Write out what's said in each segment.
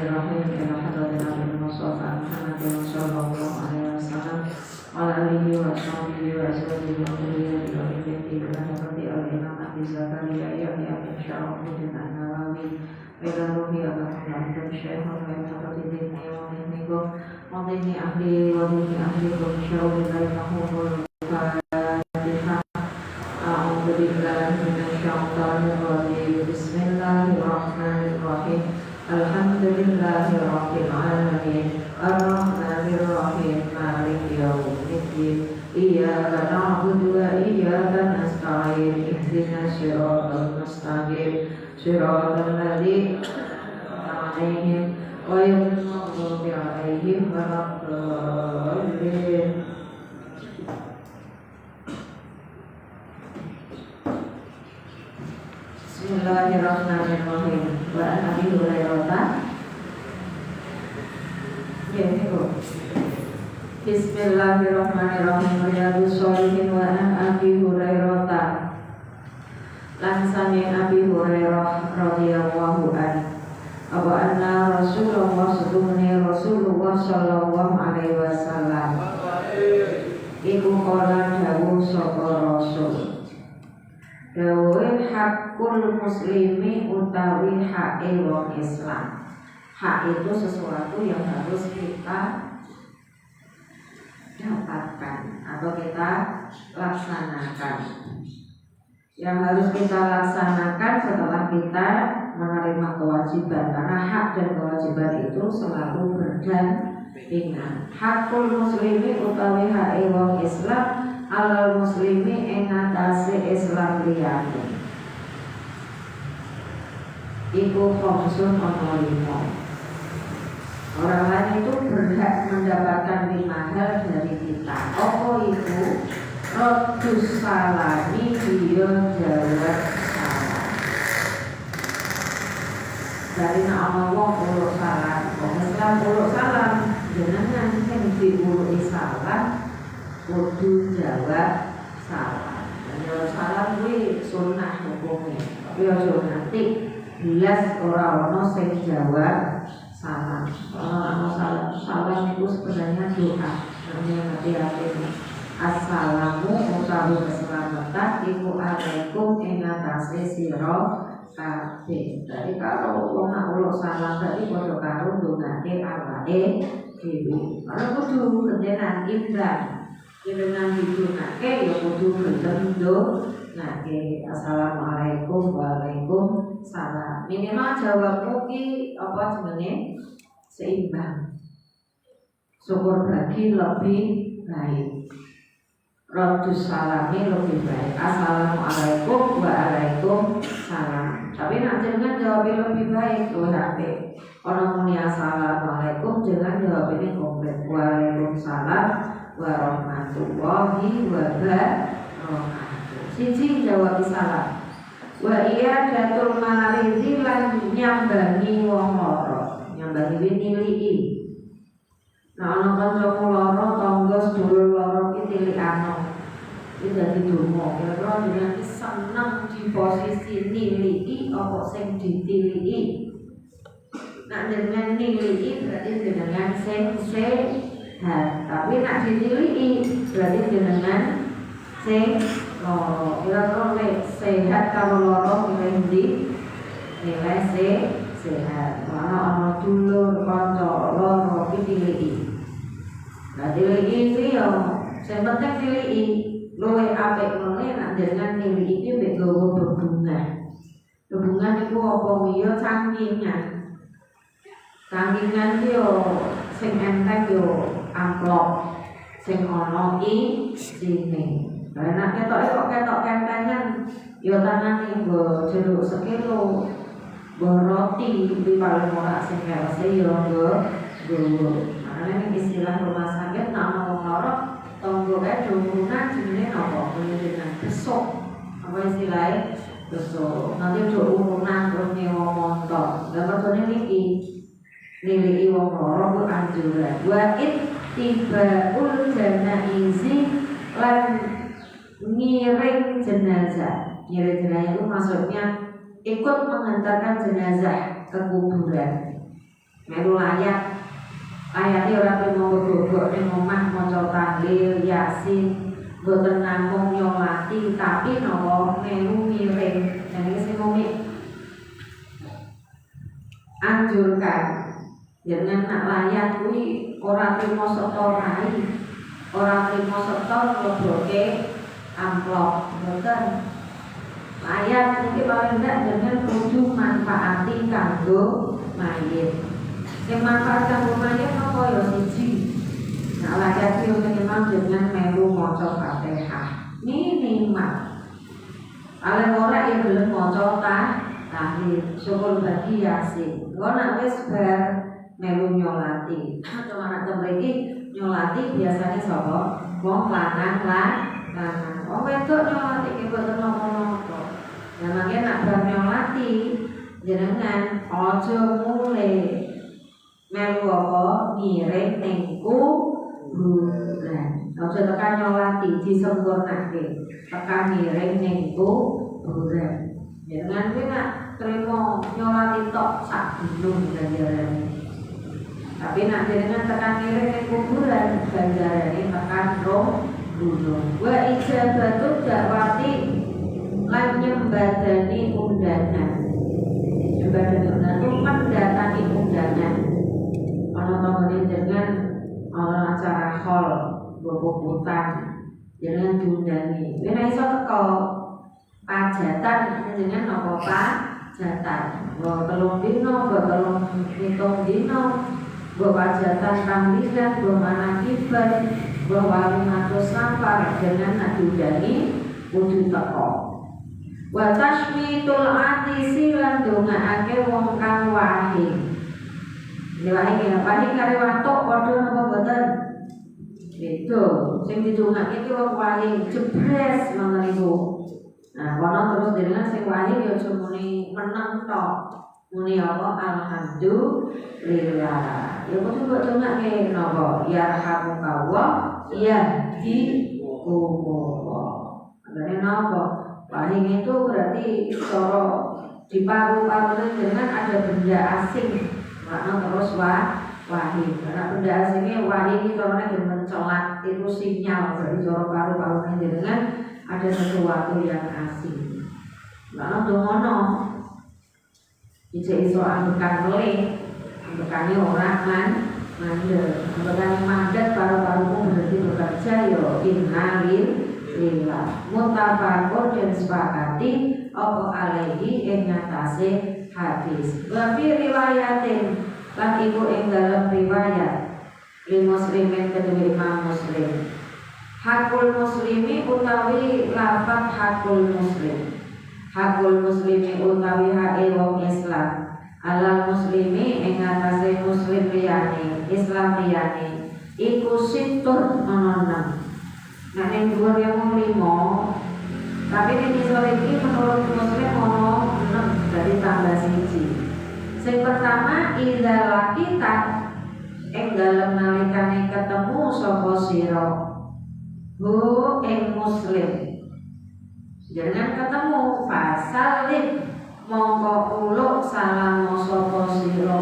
Bismillahirrahmanirrahim. Ila hadratin Nabi Mustafa Muhammadin sallallahu alaihi wasallam wa ala alihi wa sahbihi wa azwajihi wa dhurriyyatihi wa bihi ila hadrati al-Imam Abi Zakaria Yahya bin Syarafuddin An-Nawawi ila ruhi Abdullah bin Syekh wa ila hadrati dini wa mihnikum wa dini ahli wa dini ahlikum syawri bainahum al-Fatihah. A'udzu billahi minasyaitonir rajim. Bismillahirrahmanirrahim. Alhamdulillahirabbil alamin. Arrahmanir rahim. Maliki yaumiddin. Iyyaka na'budu wa iyyaka nasta'in. Ihdinas siratal mustaqim. Siratal ladzina an'amta 'alaihim ghairil maghdubi 'alaihim waladdallin. Bismillahirrahmanirrahim. Wa an Abi Hurairah. Ya niku. Bismillahirrahmanirrahim. Riyadhus Shalihin wa an Abi Hurairah. Lan sami Abi Hurairah radhiyallahu anhu. Wa anna Rasulullah sallallahu alaihi wasallam iku qala dawuh sapa Rasul. Dawuh hakul muslimi utawi hake wong Islam. Hak itu sesuatu yang harus kita dapatkan atau kita laksanakan. Yang harus kita laksanakan setelah kita menerima kewajiban, karena hak dan kewajiban itu selalu berdampingan. Hakul muslimi utawi hake wong Islam alal muslimi ing atase Islam liyane iku khamsun ana 5. Orang lain itu berhak mendapatkan 5 hal dari kita. Apa itu? Raddus salami, dia jawab salam. Dari nama wong uluk salam, wong Islam uluk salam, jenengan sing diuluki salam kudu jawab salam. Jawab salam kuwi sunnah hukumnya. Tapi aja nanti belas orang sing jawab salam. Salam itu sebenarnya doa. Namanya hati-hati. Assalamu utawi keselamatan iku alaikum ing atase sira kabeh. Jadi kalau wong nak uluk salam tadi padha karo ndongake awake dhewe. Ora kudu gendenan imbang. Dengan didunake ya kudu gelem ndongake. Assalamualaikum waalaikumsalam. Minimal jawabmu ki apa jenenge seimbang. Syukur bagi lebih baik. Raddus salami lebih baik. Assalamualaikum waalaikumsalam. Tapi nak jangan jawabnya lebih baik tuh HP. Orang muni assalamualaikum jangan jawabnya komplit. Waalaikumsalam warahmatullahi wabarakatuh. Siji jawab salam. Wa iya datul marizi lan nyambangi wong lara. Nyambangi nilii. Nah ana kancamu lara tangga sedulur lara ki tilikano. Iki dadi donga. Kira-kira jenengan seneng di posisi nilii apa sing ditiliki. Nak jenengan nilii berarti jenengan sing sehat. Tapi nak ditiliki berarti jenengan sing loro. Kira-kira sehat kalau loro milih ndi? Nilai sehat. Ana dulur kanca loro ditiliki. Nah tiliki iki yo sing penting tiliki. Luwih apik ngene nak jenengan tiliki iki mek gowo bebungan. Bebungan iku apa ya cangkingan. Cangkingan iki yo sing enteng yo amplop sing ana isine. Lah nek ketoke kok ketok kentengan yo tanane nggo jeruk sekilo, nggo roti kuwi paling ora sing kerse yo nggo. Makane istilah rumah sakit nama wong lara tonggo kae dumungan jenenge apa? Jenenge besok. Apa istilahnya? Besok. Nanti do urunan terus nyewa montor. Lah mergone niliki wong lara ku anjuran. Wa ittibaul janaizi lan ngiring jenazah. Ngiring jenazah itu maksudnya ikut mengantarkan jenazah ke kuburan. melu layak ora trimo gogok ning omah maca tahlil yasin boten namung nyolati tapi napa melu miring jenenge sing anjurkan jenengan nak layak kuwi ora trimo setor rai ora trimo setor mleboke amplop boten layak iki paling ndak jenengan kudu manfaati kanggo mayit sing manfaat kanggo mayit napa ya siji nak layak yo minimal jenengan melu maca Fatihah minimal paling ora ya gelem maca tahlil syukur bagi yasin kok nak wis bar melu nyolati atau anak mriki nyolati biasanya sapa wong lanang lanang wong wedok nyolati ki boten napa-napa ya mangke nak bar nyolati jenengan aja mulai melu apa miring ning kuburan aja tekan nyolati disempurnake tekan miring ning kuburan jangan kuwi nak trimo nyolati tok sak gunung ganjarane tapi nak jenengan tekan miring ning kuburan ganjarane tekan gunung wa ijabatu dakwati lan nyembadani undangan nyembadani undangan itu mendatangi undangan ana tangane jenengan ana acara hall bobokutan jenengan diundani yen iso teko pajatan jenengan napa pajatan wa telung dina wa telung pitung dina wa pajatan tamlilan wa manakiban wa walimatus safar jenengan nak diundani kudu teko wa tashmitul atisi lan dongaake wong kang wahing diwahi kare watuk padha napa boten itu sing didongake iki wong wahing jebres ngono niku nah kono terus jenengan sing wahing ya aja muni meneng tok muni apa alhamdulillah ya kudu mbok dongake napa ya rahmukallah ya di umur ngene napa wahing itu berarti cara di paru-paru jenengan ada benda asing makna terus wahing karena benda asingnya wahing itu orangnya yang mencelat itu sinyal dari cara paru-parunya jenengan ada sesuatu yang asing makna dongono ijek iso ambekan melih ambekane orang mandek ambekane mandat paru-parumu berarti bekerja yo innalillah mutafaqun dan sepakati apa alaihi ing ngatasé hadis wa fi riwayatin lan iku ing dalam riwayat li muslimin kedua Imam Muslim hakul muslimi utawi lafaz hakul muslimi utawi hae wong Islam alal muslimi ing ngatasé muslim liyane Islam liyane iku situr ana nah yang dua yang 5 tapi ini sore ini menurut muslim ono 6 dari tambah siji yang pertama idza kita ing dalem nalikane ketemu sapa sira hu ing muslim jangan ketemu fasalim monggo uluk salam sapa sira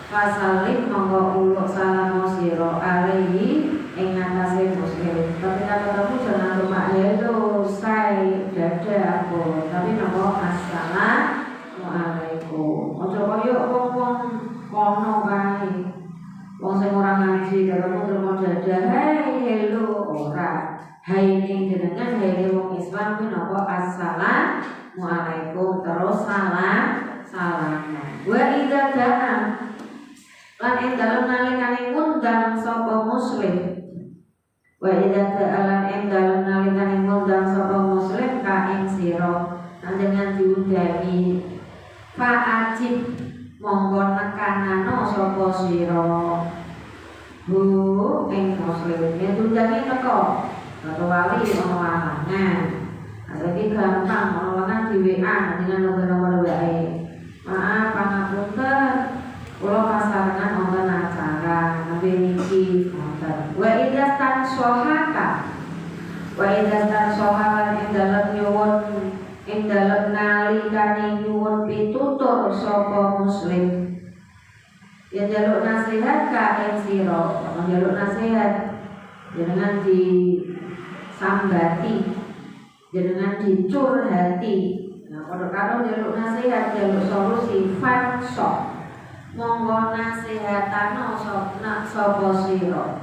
fasalim monggo uluk salam sira alaihi ing atase muslim tapi ketemu jangan cuma hello say dada aku tapi nama assalamualaikum ojo koyo wong kono kae wong sing ora ngaji ketemu terus dada hey hello ora hai ning jenengan hai wong Islam kuwi napa assalamualaikum terus salaman wa idza da'a lan ing dalem nalikane ngundang sapa muslim wa idza ta'alan ing dalem nalikane ngundang sapa muslim ka ing sira dengan diundani fa'ajib monggo nekanano sapa sira hu ing muslim yen diundani teko atau wali ono lanangan saiki gampang ono lanang di WA dengan nomor-nomor WA maaf pangapunten kula pasarengan wonten acara nabi niki wonten wa idza tansohaka wa idza tansohaka ing dalem nyuwun ing dalem nalikane nyuwun pitutur sapa muslim Yen jaluk nasihat ka ing sira, jaluk nasihat jenengan disambati, jenengan dicurhati. Nah, padha karo jaluk nasihat, jaluk solusi fansok. Monggo nasihatano sapa sira.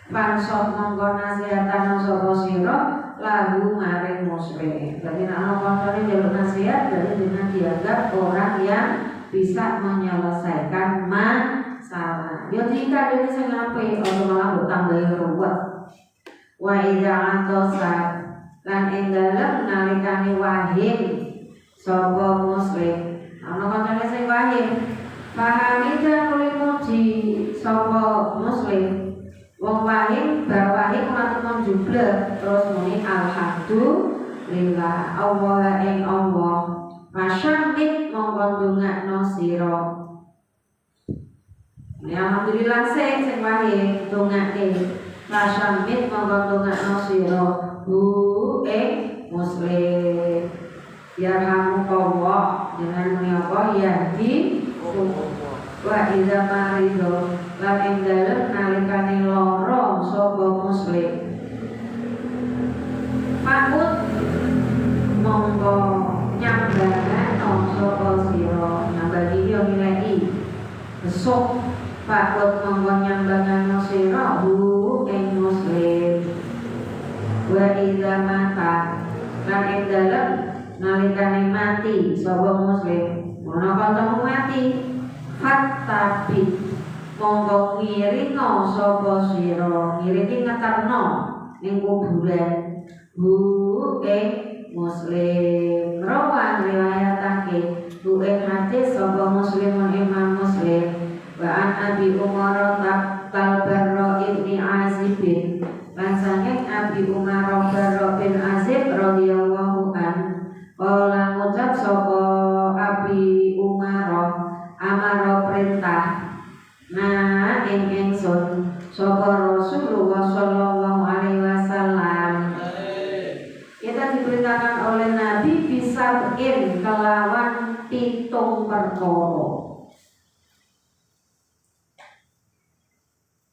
Fansok monggo nasihatano sapa sira lagu maring muslim. Jadi nek ana kancane jaluk nasihat, berarti jenengan dianggap orang yang bisa menyelesaikan masalah. Yo jika dene sing apik ora malah mbok tambahi ruwet. Wa idza atosa lan ing dalem nalikane wahim sapa muslim. Ana kancane sing wahim, pahami dan muji sapa muslim. Wong wahim bar wahim matur jumlah terus muni alhamdulillah Allah ing Allah. Masyamit mongko ndongakno sira. Alhamdulillah sing wahim ndongake. Masyamit mongko ndongakno sira hu ing muslim. Yarhamukallah dengan muni apa yahdi wa idza marido lan ing dalem nalikane lara sapa muslim. Pakut monggo nyambangano sapa sira, nyambangi yo milai besok. Pakut monggo nyambangano sira hu ing muslim. Wa idza mata lan ing dalem nalikane mati sapa muslim, ana kancamu mati fatabit monggo ngiringo sapa sira, ngiringi ngeterno ning kuburan hu ing muslim. Rawan riwayatake hu ing hadis sapa muslimun imam muslim. Wa an Abi Umar Barra ibni Azib lan saking Abi Umar Barra bin Azib radhiyallahu anhu kala ngucap sapa Abi Umar amaro perintah nah ing ingsun sapa Rasulullah sallallahu alaihi wasallam. Kita diperintahkan oleh Nabi bisa bikin kelawan pitung perkara.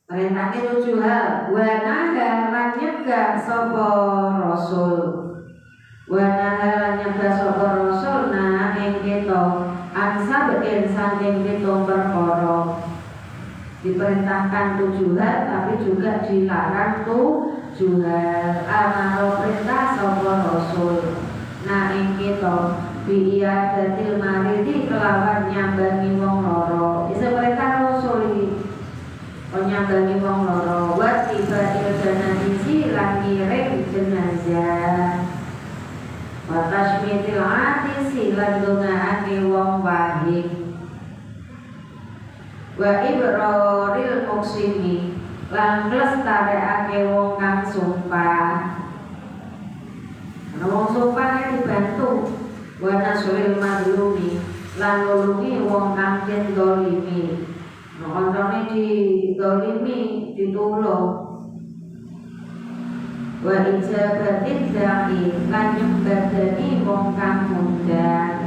Perintahnya 7 hal. Wa naha lan nyegah sapa Rasul. Wa naha lan nyegah sapa Rasul nah ing kita angsa bikin saking pitung perkara. Diperintahkan 7 hal tapi juga dilarang 7 hal. Amaro perintah sapa Rasul nah ing kita bi'iyadatil maridi kelawan nyambangi wong lara. Isa perintah Rasul iki nyambangi wong lara. Wa tibail janazah lan ngiring jenazah. Wa tashmitil atisi lan dongaake wong wahid. Wa ibraril muksimi lan nglestarekake wong kang sumpah. Ana wong sumpah dibantu. Wa nasril madlumi lan nulungi wong kang dzalimi. Koncone didolimi ditulung. Wa ijabatid da'i lan nyembadani wong kang ngundang.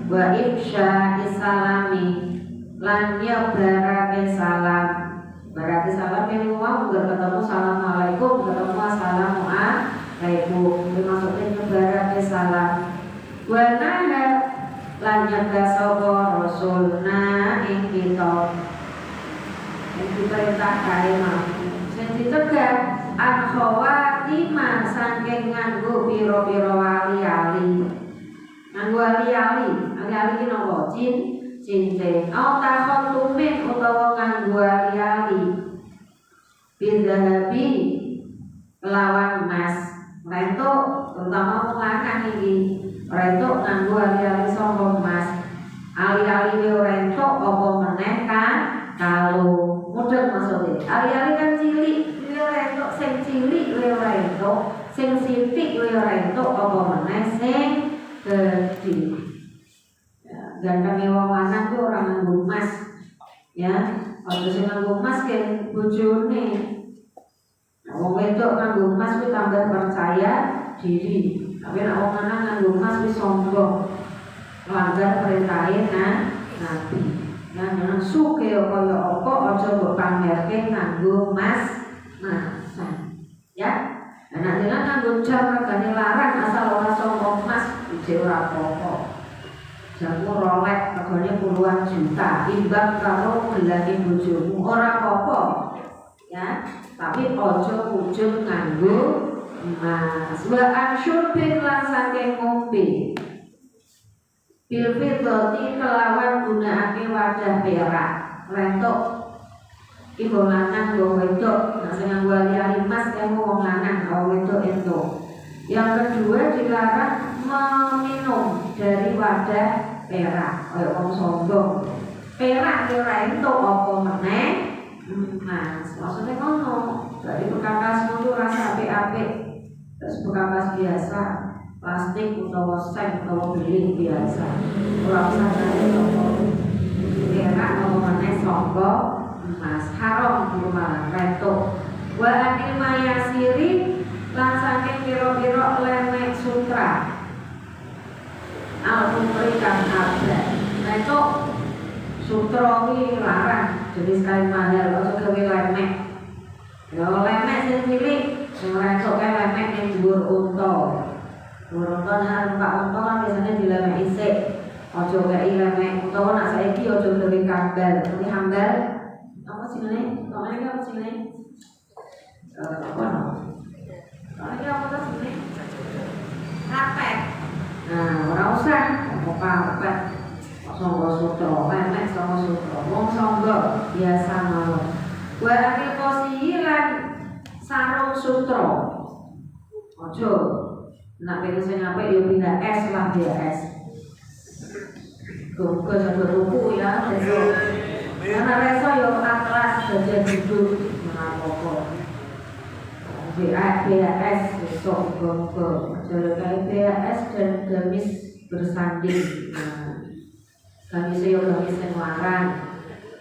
Wa ifsha isalami lan nyebarake salam. Berarti salam ini wong ketemu assalamualaikum, ketemu assalamualaikum. Maksudnya nyebarake salam. Wa naha lan nyegah sapa Rasul nah ing kita yang diperintah kae mampu sing dicegah an khawatima saking nganggo pira-pira ali-ali. Nganggo ali-ali ki napa? Cincin au takhon tumin utawa nganggo ali-ali bidhahabi lawan emas. Rentuk terutama wong lanang iki rentuk nganggo ali-ali saka emas. Ali-ali rentuk apa meneh kan kalau mudeng maksudnya. Ali-ali kan cilik, rentuk sing cilik rentuk, sing sithik rentuk apa meneh sing gedhe. Gantenge wong lanang ku ora nganggo emas. Ya, aja sing nganggo emas kan bojone. Wong wedok nganggo emas kuwi tambah percaya diri. Tapi nek wong lanang nganggo emas wis sombong. Melanggar perintah nabi. Jangan suke kaya apa aja mbok pamerke nganggo mas-masan. Ya. Nah, dengan nganggo jam regane larang asal ora saka emas ije ora apa-apa. Jamu Rolex regane puluhan juta, imbang karo gelane bojomu ora apa-apa. Ya, tapi aja ujug nganggo emas. Wa ansyurbin lan saking ngombe. Bil fiddati kelawan gunakake wadah perak. Rentok ibu lanang wong wedok, nah sing nganggo ali-ali emas ya wong lanang, wong wedok entuk. Yang kedua dilarang meminum dari wadah perak, kaya wong sombong. Perak ki ora entuk apa meneh emas. Maksudnya ngono, dari bekakasmu itu rasa apik-apik, terus bekakas biasa, plastik utawa seng utawa beling biasa. Ora usah kaya apa perak apa meneh sangka emas, haram malah rentuk. Wa anil mayasiri lan saking pira-pira lemek sutra. Al-umri kang abad. Rentuk sutra kuwi larang, jadi sekali mahal aja gawe lemek. Ya lemek sing cilik, sing rentuk kae lemek ning dhuwur unta. Dhuwur unta nek numpak unta kan biasanya dilemek isik. Aja kei lemek utawa nek saiki aja gawe kambal, tapi hambal apa sih ini? Kalau ini apa sih ini? Apa no? Kalau ini apa sih ini? Karpet. Nah, orang usah mau karpet. Songgo sutro, lemek songgo sutro. Wong songgo biasa mawon. Wa akil kosilan sarung sutro. Ojo. Nak pengen sing apik yo pindah es lah dia es. Kok sampe tuku ya, besok. Karena reso yo atlas saja duduk menapoko. BAS besok gonggo. Jadi BAS dan gamis bersanding. Nah, gamis yo gamis yang larang.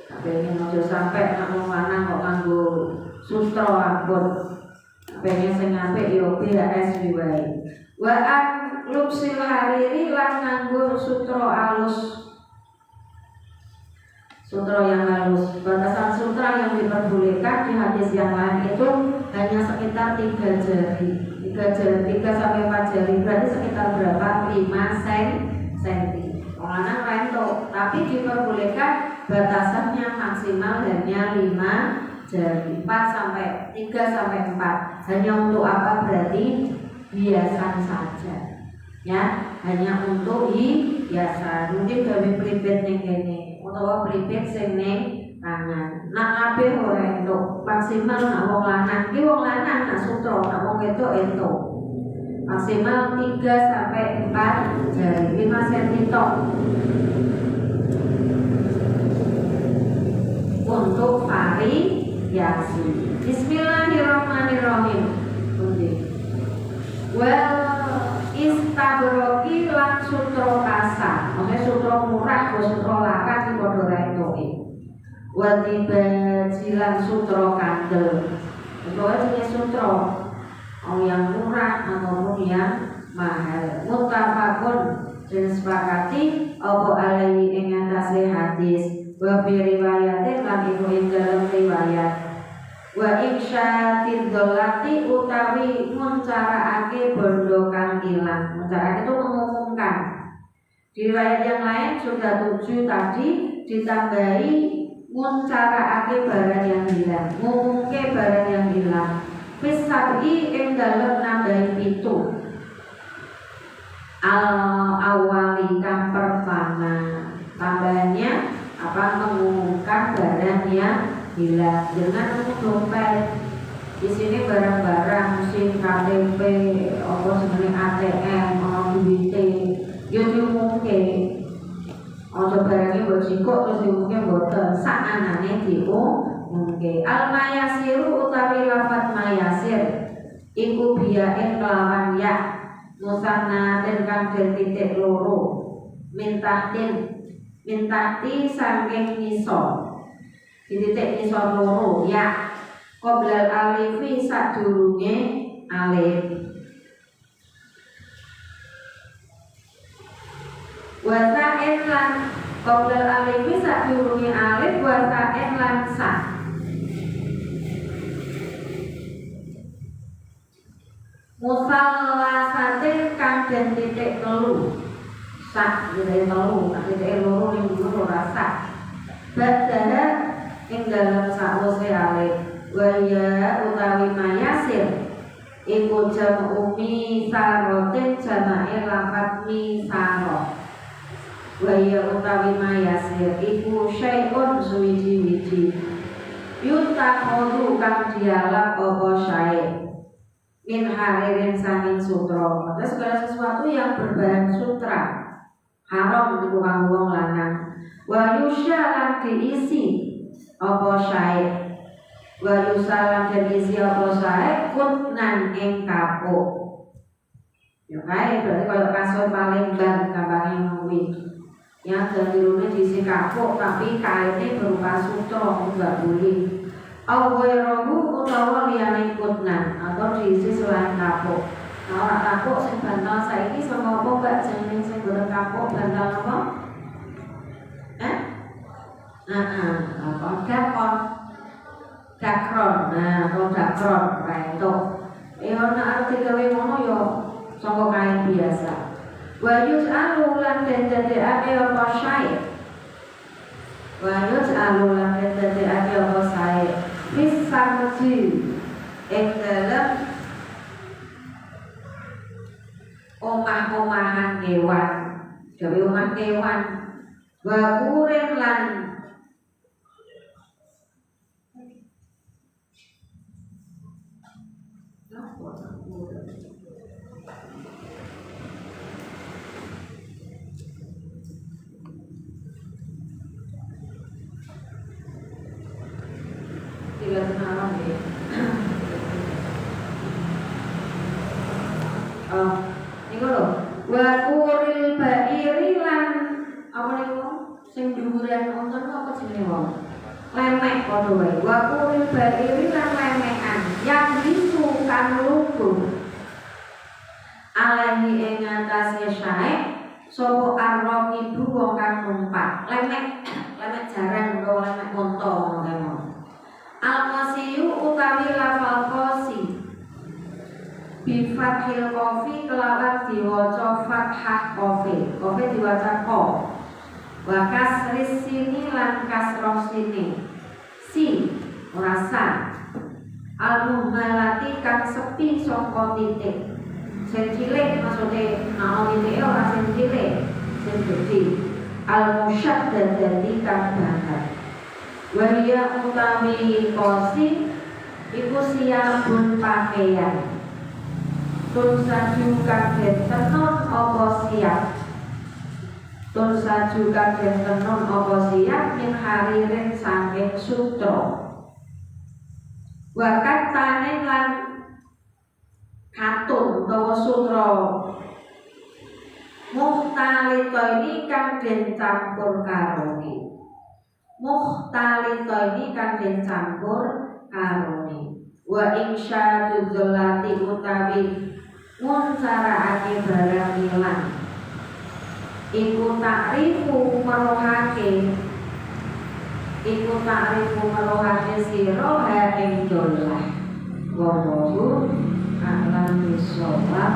Tapi ini ojo sampai nak wong lanang kok nganggo sutra ampun. Pengen sing apik yo BAS wae. Wa an lupsil hariri lan nganggo sutra alus. Sutra yang halus, batasan sutra yang diperbolehkan di hadis yang lain itu hanya sekitar 3 jari, 3 sampai 4 jari, berarti sekitar berapa? 5 cm. Orang rentok, tapi diperbolehkan batasannya maksimal hanya 5 jari, 4 sampai 3 sampai 4. Hanya untuk apa? Berarti hiasan saja. Ya, hanya untuk hiasan. Mungkin gawe pribet ning kene utawa pribet sing ning tangan. Nak kabeh ora entuk. Maksimal nak wong lanang ki wong lanang nak sutra, nak wong wedok entuk. Maksimal 3 sampai 4 jari, 5 cm tok. Untuk variasi. Bismillahirrahmanirrahim. Istabroki lan sutra kasa, maksudnya sutra murah, sutra larang di padha rentoke. Wadibajilan sutra kandel. Pokoknya jenis sutra yang murah ataupun yang mahal. Muttafaqun jenis sepakati apa alaihi ing atase hadis. Wa fi riwayatin lan iku ing dalam riwayat. Wa insyatil dolati utawi muncarake bondo kang ilang. Muncarake itu mengumumkan. Di riwayat yang lain sudah 7 tadi ditambahi muncarake barang yang hilang, ngumumke barang yang hilang. Fis sabi ing dalem nambahi 7. Awali kang pertama. Tambahannya apa? Mengumumkan barang yang hilang dengan dompet. Di sini barang-barang mesin KTP, apa sebenarnya ATM, duit, yo diumumke. Ojo barangnya mbok jikok terus diumumke mboten, sak anane diumumke. Al mayasiru utawi lafaz mayasir iku biyain kelawan ya musanna den kang den titik loro mintati saking ngisor. Titik nisor loro ya qoblal alifi sadurunge alif. Wa sa'in lan Qoblal alif sadurunge alif wa ta'en lan sa. Musallasatin kang den titik telu. Sak titik telu, titik loro ning dhuwur ora sak. Badara ing dalem sawise alif. Wa ya utawi mayasir iku jam'u misarotin jama'e lafadz misaro. Waya utawi mayasir iku syai'un suwiji-wiji yutakhodu kang dialap apa syai' min haririn saking sutra. Maka segala sesuatu yang berbahan sutra haram iku kanggo wong lanang. Wa yusyalan diisi apa syai', wa yusalan diisi apa syai' kutnan ing kapuk. Ya kae berarti kaya kasur paling ban gampangé kuwi. Yang jadinya diisi kapuk tapi kainnya berupa sutra enggak boleh. Awairohu utawa liyane kutnan atau diisi selain kapuk. Nah orang kapuk sing bantal saiki sama apa mbak jeneng sing boten kapuk bantal apa? Apa dakon, dakron. Nah kalau dakron kayak itu. Ana arti gawe ngono yo saka kain biasa. Wa yus'alu lan den dadekake apa syai'. Wa yus'alu lan den dadekake apa syai'. Fis samji ing dalem omah-omahan kewan. Gawe omah kewan. Wa kuren lan niku lho, wa kuril bairi lan apa niku sing dhuwuran wonten apa jenenge wong? Lemek padha wae. Wa kuril bairi lan lemekan yang disukan lugu. Alaihi ing atase syai' sapa arwah ibu wong kang numpak. Lemek jaran utawa lemek monto ngono. Al-qasiyu utawi lafal qasi bifathil qafi kelawan diwaca fathah qafi. Qafi diwaca qa. Wa kasris sini lan kasroh sini. Si ora sa. Al-muhmalati kang sepi saka titik. Sing cilik maksude ana titike ora sing cilik, sing gedhe. Al-musyaddadati kang banget. Waliya utawi kosi iku siapun pakaian. Tun saju kaget tenon apa siap. Tun saju kaget tenon apa siap min haririn saking sutra. Wakat tanen lan katun utawa sutra. Muhtalito ini kang den campur karone. Muhtalito ini kang den campur karone. Wa insyadu dzallati utawi nguncaraake barang ilang. Iku ta'rifu merohake. Iku ta'rifu merohake sira ha ing dzallah. Wallahu a'lam bishawab.